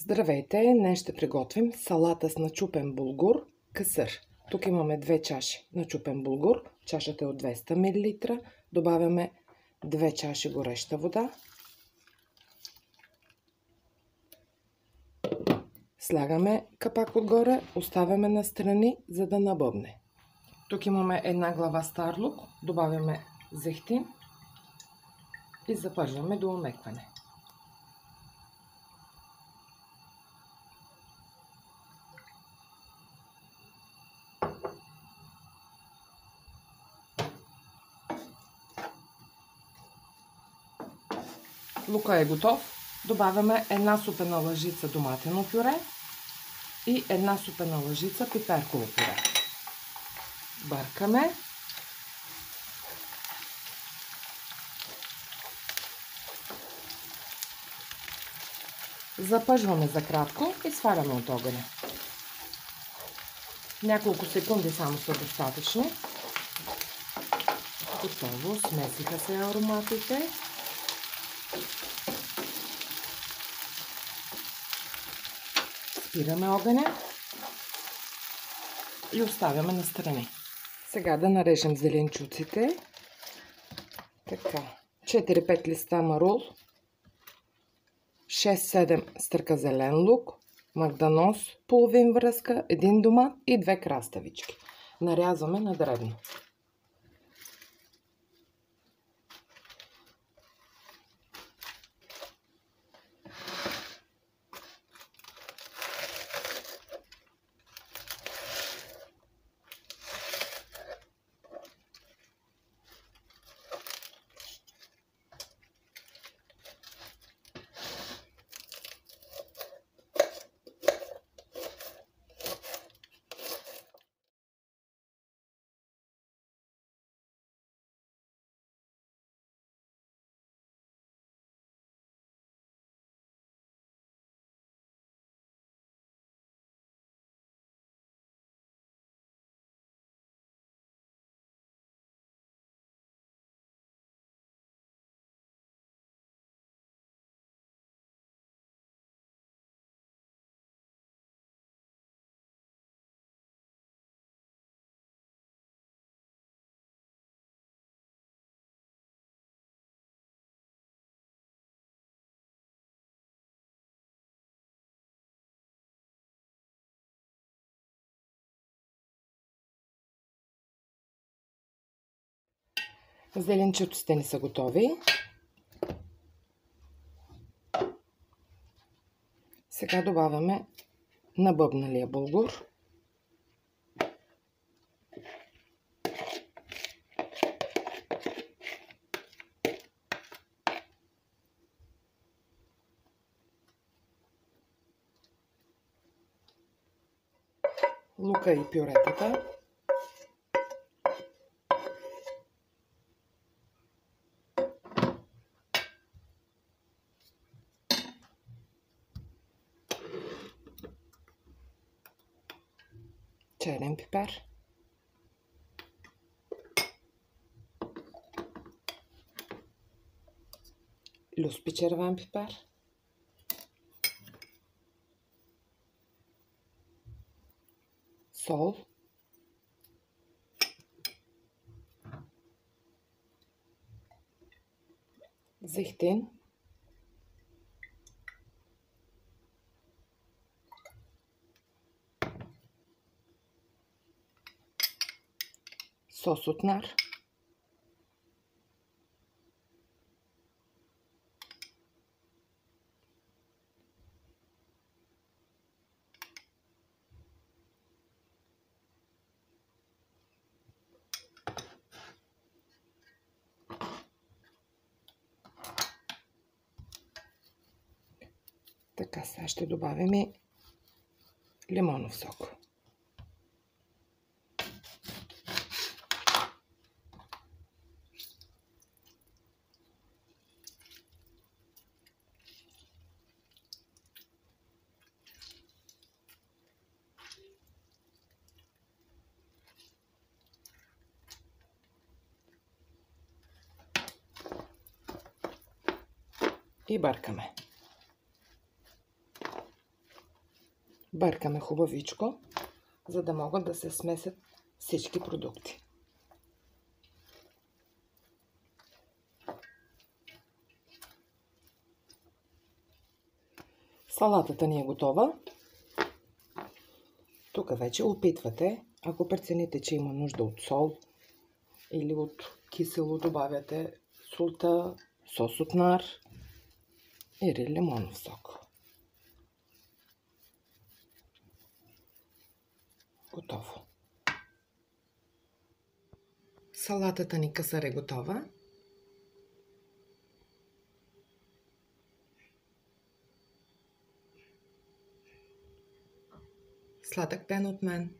Здравейте! Днес ще приготвим салата с начупен булгур, касър. Тук имаме 2 чаши начупен булгур. Чашата е от 200 мл. Добавяме 2 чаши гореща вода. Слягаме капак отгоре, оставяме настрани, за да набъбне. Тук имаме една глава стар лук. Добавяме зехтин и запържваме до омекване. Лука е готов. Добавяме една супена лъжица доматено пюре и една супена лъжица пиперково пюре. Бъркаме. Запъжваме за кратко и сваляме от огъня. Няколко секунди само са достатъчни. Готово, смесиха се ароматите. Спираме огъня и оставяме настрани. Сега да нарежем зеленчуците. Така, 4-5 листа марул, 6-7 стърка зелен лук, магданоз, половин връзка, 1 домат и 2 краставички. Нарязваме на дребно. Зеленчуците ни са готови. Сега добавяме набъбналия булгур. Лука и пюретата. Черен пипер. Люспи червен пипер. Сол. Зехтин. Сос от нар. Така, сега ще добавим и лимонов сок. И бъркаме. Бъркаме хубавичко, за да могат да се смесят всички продукти. Салатата ни е готова. Тук вече опитвате. Ако прецените, че има нужда от сол или от кисело, добавяте солта, сос от нар или лимонов сок. Готово. Салатата ни касър е готова. Сладък ден от мен!